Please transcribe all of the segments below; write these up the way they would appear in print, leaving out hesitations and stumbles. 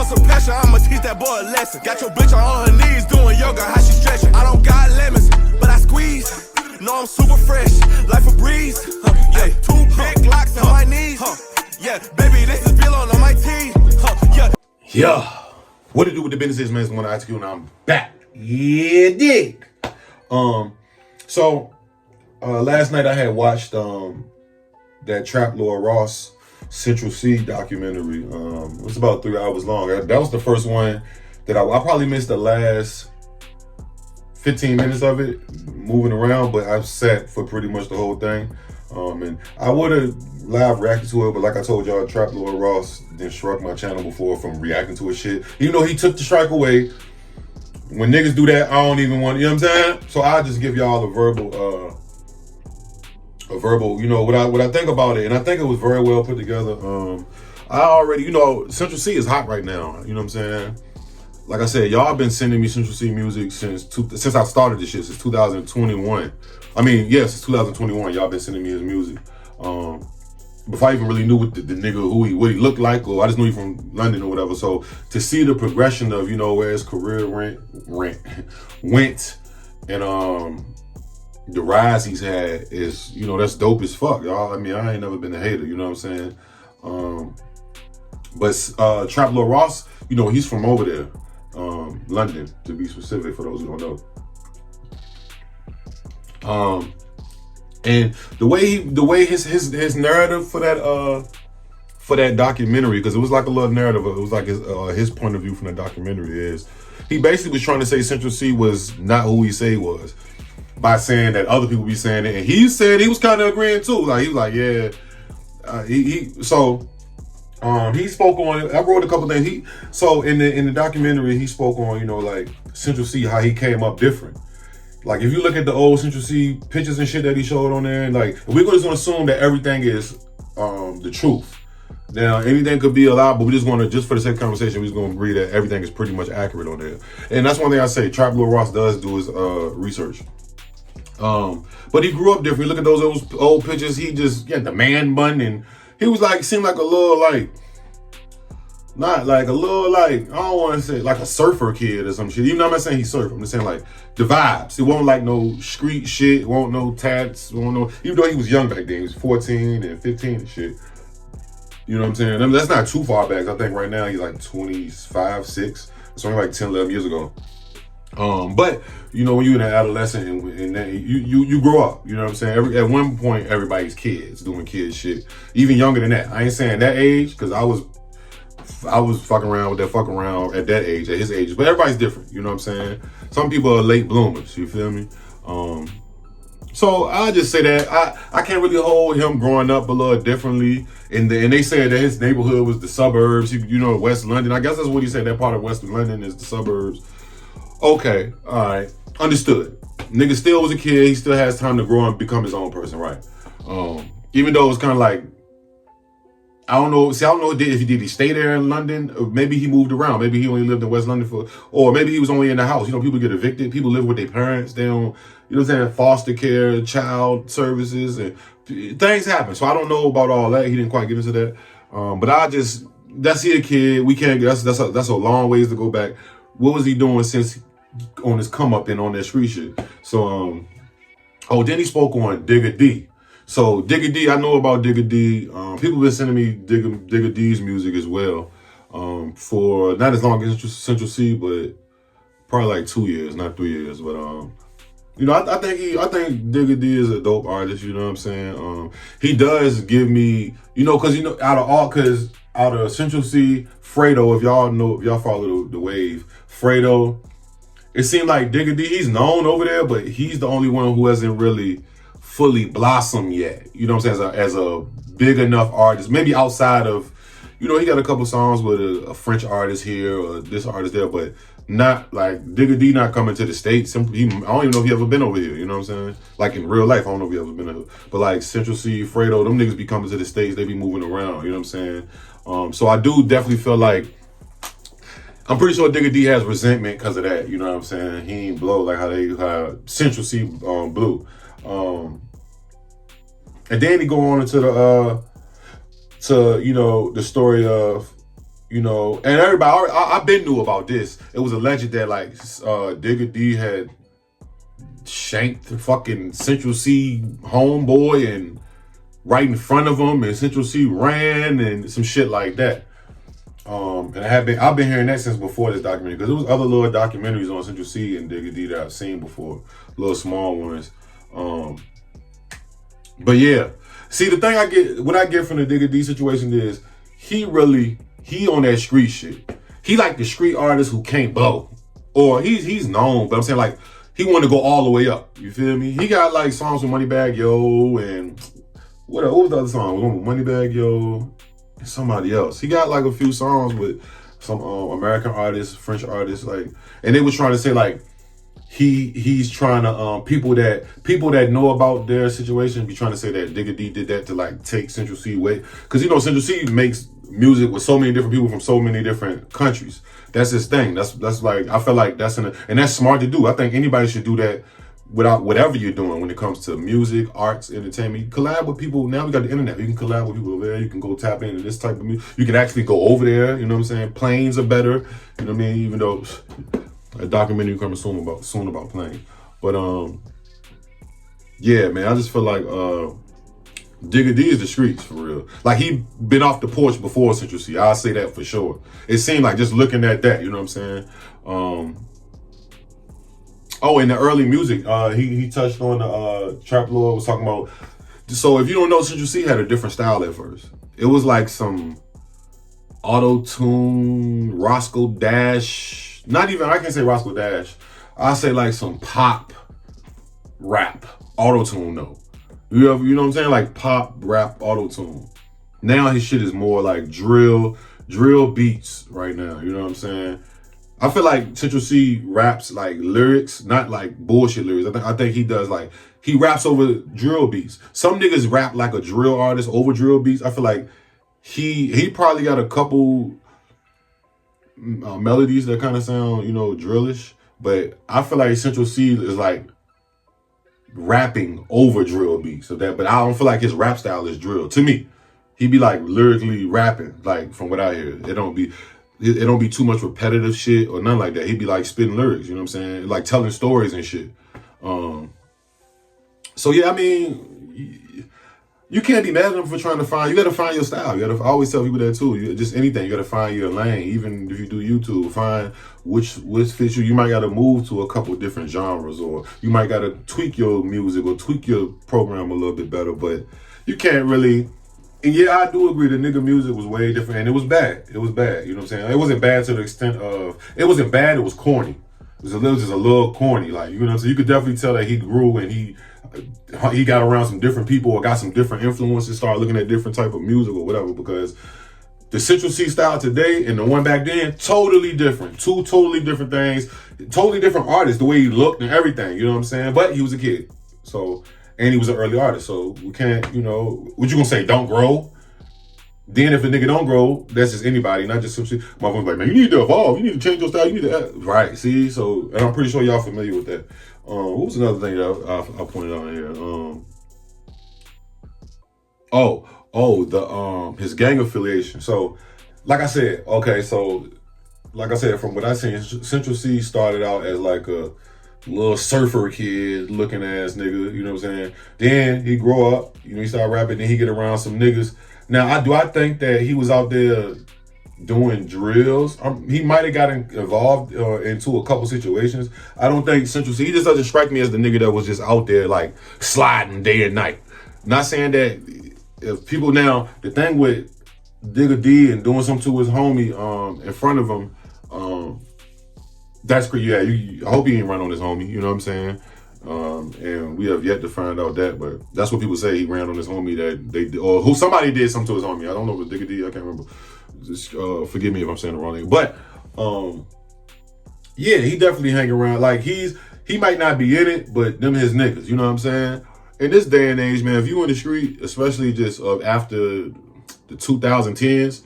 want some pressure, I'ma teach that boy a lesson. Got your bitch on her knees doing yoga, how she stretching. I don't got lemons, but I squeeze. No, I'm super fresh, life a breeze. Yeah, 2 big locks on my knees. Yeah, baby, this is Bill on my teeth. Yeah. What to do with the business is, man, it's one ITQ and I'm back. Yeah, dig. So last night I had watched that Trap Lord Ross Central C documentary. It was about 3 hours long. That was the first one that I probably missed the last 15 minutes of it moving around, but I've sat for pretty much the whole thing. And I would have live reacted to it, but like I told y'all, Trap Lord Ross didn't struck my channel before from reacting to his shit. Even though he took the strike away, when niggas do that, I don't even want, you know what I'm saying? So I'll just give y'all a verbal, you know, what I think about it. And I think it was very well put together. I already, you know, Central C is hot right now. You know what I'm saying? Like I said, y'all been sending me Central C music since I started this shit, since 2021. I mean, yeah, since 2021, y'all been sending me his music. Before I even really knew what the nigga, what he looked like, or I just knew he from London or whatever. So to see the progression of, you know, where his career went, and the rise he's had is, you know, that's dope as fuck, y'all. I mean, I ain't never been a hater, you know what I'm saying? But Trap Lord Ross, you know, he's from over there. London, to be specific, for those who don't know. And the way his narrative for that documentary, because it was like a little narrative, it was like his point of view from the documentary is, he basically was trying to say Central C was not who he said he was, by saying that other people be saying it, and he said he was kind of agreeing too. Like he was like, yeah, he spoke on, I wrote a couple things. So in the documentary, he spoke on, you know, like Central C, how he came up different. Like if you look at the old Central C pictures and shit that he showed on there, like we're just gonna assume that everything is the truth. Now anything could be a lie, but we just want to, just for the sake of conversation, we're just gonna agree that everything is pretty much accurate on there. And that's one thing I say Trap Lord Ross does do is research. But he grew up different. Look at those old pictures. He had the man bun, and he was like, seemed like a little like, not like a little like, I don't want to say like a surfer kid or some shit. Even though I'm not saying he surfed, I'm just saying like the vibes. It won't like no street shit. It won't no tats. Won't no. Even though he was young back then, he was 14 and 15 and shit. You know what I'm saying? I mean, that's not too far back. I think right now he's like 25, 6. It's only like 10, 11 years ago. But you know, when you're an adolescent and you grow up, you know what I'm saying? At one point, everybody's kids doing kid shit. Even younger than that. I ain't saying that age, because I was fucking around with that fucking around at that age, at his age. But everybody's different, you know what I'm saying? Some people are late bloomers, you feel me? So I just say that I can't really hold him growing up a little differently. And they said that his neighborhood was the suburbs, you know, West London. I guess that's what he said, that part of West London is the suburbs. Okay, all right, understood. Nigga still was a kid. He still has time to grow and become his own person, right? Even though it's kind of like, I don't know. See, I don't know if he stay there in London, or maybe he moved around. Maybe he only lived in West London or maybe he was only in the house. You know, people get evicted. People live with their parents. They don't, you know what I'm saying? Foster care, child services, and things happen. So I don't know about all that. He didn't quite get into that. But that's he a kid. We can't. That's a long ways to go back. What was he doing since on his come up and on that street shit? So, then he spoke on Digga D. So Digga D, I know about Digga D. People been sending me Digga D's music as well. For not as long as Central C, but probably like 2 years, not 3 years. But you know, I think Digga D is a dope artist. You know what I'm saying? He does give me, you know, because you know, out of Central C, Fredo, if y'all follow the wave, Fredo, it seemed like Digga D, he's known over there, but he's the only one who hasn't really fully blossomed yet. You know what I'm saying? As a big enough artist, maybe outside of, you know, he got a couple songs with a French artist here or this artist there, but not like Digga D not coming to the States. I don't even know if he ever been over here. You know what I'm saying? Like in real life, I don't know if he ever been over. But like Central C, Fredo, them niggas be coming to the States. They be moving around. You know what I'm saying? So I do definitely feel like, I'm pretty sure Digga D has resentment because of that. You know what I'm saying? He ain't blow like how Central C blew. And then he go on into the you know, the story of, You know, and everybody, I've been knew about this. It was alleged that like Digga D had shanked the fucking Central C homeboy and right in front of him, and Central C ran and some shit like that. And I've been hearing that since before this documentary, because there was other little documentaries on Central C and Digga D that I've seen before, little small ones. But yeah, see, the thing what I get from the Digga D situation is he on that street shit. He like the street artist who can't blow, or he's known, but I'm saying like he want to go all the way up. You feel me? He got like songs with Moneybagg Yo and what was the other song? Moneybagg Yo and somebody else. He got like a few songs with some American artists, French artists, like, and they was trying to say like he's trying to people that know about their situation be trying to say that Digga D did that to like take Central C away, because you know Central C makes music with so many different people from so many different countries. That's his thing. That's like, I feel like and that's smart to do. I think anybody should do that without whatever you're doing when it comes to music, arts, entertainment. You collab with people. Now we got the internet. You can collab with people over there. You can go tap into this type of music. You can actually go over there. You know what I'm saying? Planes are better. You know what I mean? Even though a documentary coming soon about planes. But yeah, man, I just feel like Digga D is the streets for real. Like he been off the porch before Central C. I'll say that for sure. It seemed like just looking at that, you know what I'm saying? Oh, in the early music, he touched on the Trap Lord was talking about. So if you don't know, Central C had a different style at first. It was like some auto-tune, Roscoe Dash. Not even, I can't say Roscoe Dash. I say like some pop rap auto-tune though. You know what I'm saying? Like pop, rap, auto-tune. Now his shit is more like drill beats right now. You know what I'm saying? I feel like Central C raps like lyrics, not like bullshit lyrics. I think he does like, he raps over drill beats. Some niggas rap like a drill artist over drill beats. I feel like he probably got a couple melodies that kind of sound, you know, drillish. But I feel like Central C is like rapping over drill beats of that, but I don't feel like his rap style is drill. To me, he be like lyrically rapping, like from what I hear. It don't be too much repetitive shit or nothing like that. He be like spitting lyrics, you know what I'm saying? Like telling stories and shit. So yeah, I mean, you can't be mad at him for trying to you gotta find your style. I always tell people that too. Just anything, you gotta find your lane. Even if you do YouTube, find which fits you. You might gotta move to a couple different genres, or you might gotta tweak your music or tweak your program a little bit better, but you can't really. And yeah, I do agree the nigga music was way different, and it was bad. It was bad, you know what I'm saying? It wasn't bad to the extent of, it wasn't bad, it was corny. It was just a little corny, like, you know what I'm saying? You could definitely tell that he grew and he got around some different people or got some different influences, started looking at different type of music or whatever, because the Central C style today and the one back then, totally different. Two totally different things, totally different artists, the way he looked and everything, you know what I'm saying? But he was a kid, so, and he was an early artist, so we can't, you know, what you gonna say, don't grow? Then if a nigga don't grow, that's just anybody, not just some shit. Motherfuckers like, man, you need to evolve, you need to change your style, you need to, right, see? So, and I'm pretty sure y'all familiar with that. What was another thing that I pointed out here? His gang affiliation. So, like I said, from what I seen, Central C started out as like a little surfer kid looking ass nigga, you know what I'm saying? Then he grow up, you know, he started rapping, then he get around some niggas. Now, I think that he was out there doing drills. He might have gotten involved into a couple situations. I don't think Central C, he just doesn't strike me as the nigga that was just out there like sliding day and night. Not saying that if people now, the thing with Digga D and doing something to his homie in front of him, that's pretty, yeah, I hope he ain't run on his homie, you know what I'm saying? And we have yet to find out that, but that's what people say, he ran on his homie, that or somebody did something to his homie. I don't know if it was Digga D, I can't remember. Just forgive me if I'm saying the wrong thing. But yeah, he definitely hang around. Like he might not be in it, but them his niggas, you know what I'm saying? In this day and age, man, if you in the street, especially just after the 2010s,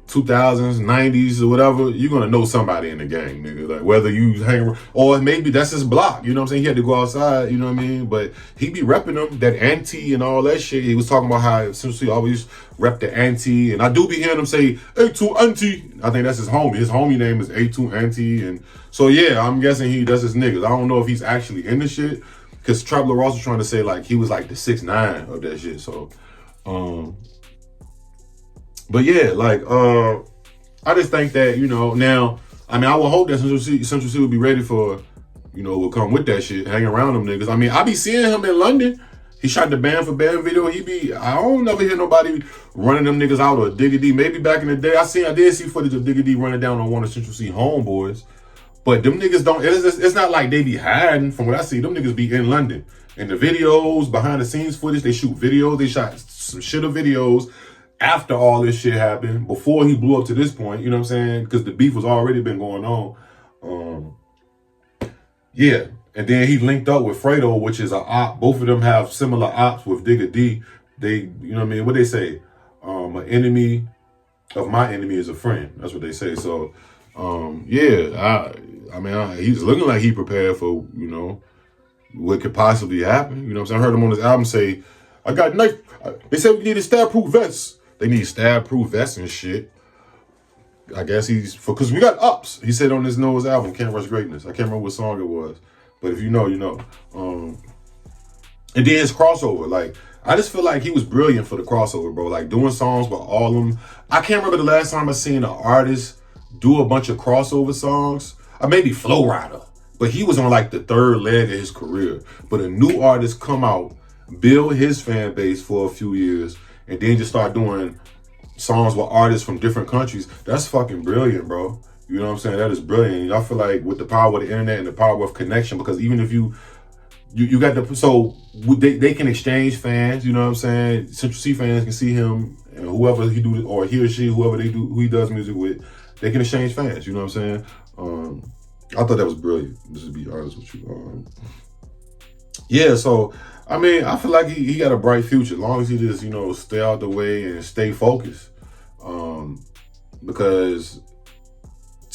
2000s, 90s, or whatever, you're gonna know somebody in the gang, nigga. Like whether you hang around, or maybe that's his block. You know what I'm saying? He had to go outside. You know what I mean? But he be repping them, that auntie and all that shit. He was talking about how essentially always rep the auntie, and I do be hearing him say A2 auntie. I think that's his homie. His homie name is A2 auntie, and so yeah, I'm guessing he does his niggas. I don't know if he's actually in the shit, because Traveler Ross was trying to say like he was like the 6ix9ine of that shit. So, but yeah, like, I just think that, you know, now, I mean, I would hope that Central C would be ready for, you know, will come with that shit, hang around them niggas. I mean, I be seeing him in London. He shot the Band for Band video. I don't never hear nobody running them niggas out, or Digga D. Maybe back in the day, I did see footage of Digga D running down on one of Central C homeboys. But them niggas don't, it's not like they be hiding. From what I see, them niggas be in London. In the videos, behind the scenes footage, they shoot videos. They shot some shit of videos after all this shit happened, before he blew up to this point, you know what I'm saying? Because the beef was already been going on. Yeah, and then he linked up with Fredo, which is a op. Both of them have similar ops with Digga D. They, you know what I mean? What they say? An enemy of my enemy is a friend. That's what they say. So, yeah, I mean, he's looking like he prepared for, you know, what could possibly happen. You know what I'm saying? I heard him on his album say, I got knife. They said we needed stab-proof vests. They need stab-proof vests and shit. I guess because we got ups. He said on his Noah's album, Can't Rush Greatness. I can't remember what song it was. But if you know, you know. And then his crossover. Like, I just feel like he was brilliant for the crossover, bro. Like, doing songs with all of them. I can't remember the last time I seen an artist do a bunch of crossover songs. Or maybe Flow Rider. But he was on, like, the third leg of his career. But a new artist come out, build his fan base for a few years, and then just start doing songs with artists from different countries. That's fucking brilliant, bro. You know what I'm saying? That is brilliant. I feel like with the power of the internet and the power of connection, because even if you got they can exchange fans, you know what I'm saying? Central C fans can see him, and whoever he do, or he or she, whoever who he does music with, they can exchange fans, you know what I'm saying? I thought that was brilliant, just to be honest with you. Yeah, so I mean, I feel like he got a bright future, as long as he just, you know, stay out the way and stay focused. Because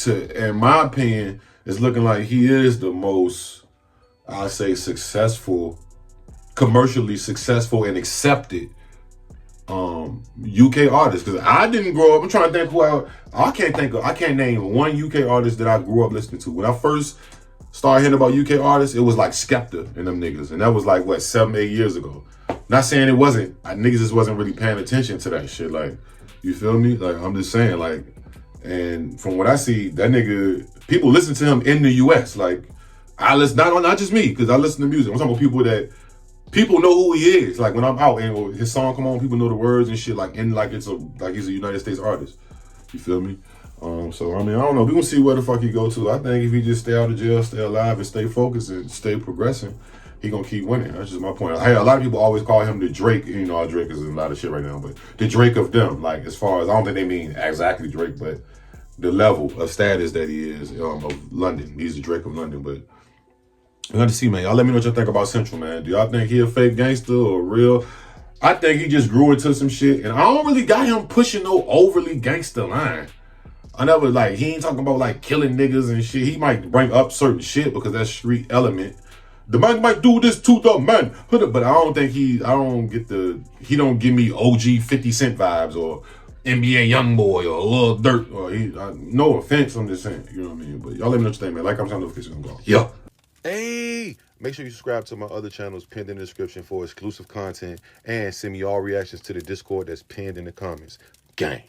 in my opinion, it's looking like he is the most, I say, successful, commercially successful and accepted UK artist. Because I didn't grow up, I'm trying to think I can't name one UK artist that I grew up listening to. When I first started hearing about UK artists, it was like Skepta and them niggas. And that was like, what, 7-8 years ago. Not saying it wasn't, niggas just wasn't really paying attention to that shit. Like, you feel me? Like, I'm just saying, like, and from what I see, that nigga, people listen to him in the US. Like, I listen, not just me, because I listen to music. I'm talking about people know who he is. Like, when I'm out and his song come on, people know the words and shit, like, he's a United States artist. You feel me? So, I mean, I don't know. We're going to see where the fuck he go to. I think if he just stay out of jail, stay alive, and stay focused and stay progressing, he going to keep winning. That's just my point. Hey, a lot of people always call him the Drake. You know, Drake is in a lot of shit right now, but the Drake of them. Like, as far as, I don't think they mean exactly Drake, but the level of status that he is of London. He's the Drake of London, but we're going to see, man. Y'all let me know what y'all think about Central, man. Do y'all think he a fake gangster or real? I think he just grew into some shit, and I don't really got him pushing no overly gangster line. I never, like, he ain't talking about, like, killing niggas and shit. He might bring up certain shit because that's street element. The man might do this to the man. But I don't think he don't give me OG 50 Cent vibes or NBA Youngboy or Lil Durk. Or no offense, I'm just saying. You know what I mean? But y'all let me know what you think, man. Like, comment, notifications, go. Yeah. Hey, make sure you subscribe to my other channels pinned in the description for exclusive content, and send me all reactions to the Discord that's pinned in the comments. Gang.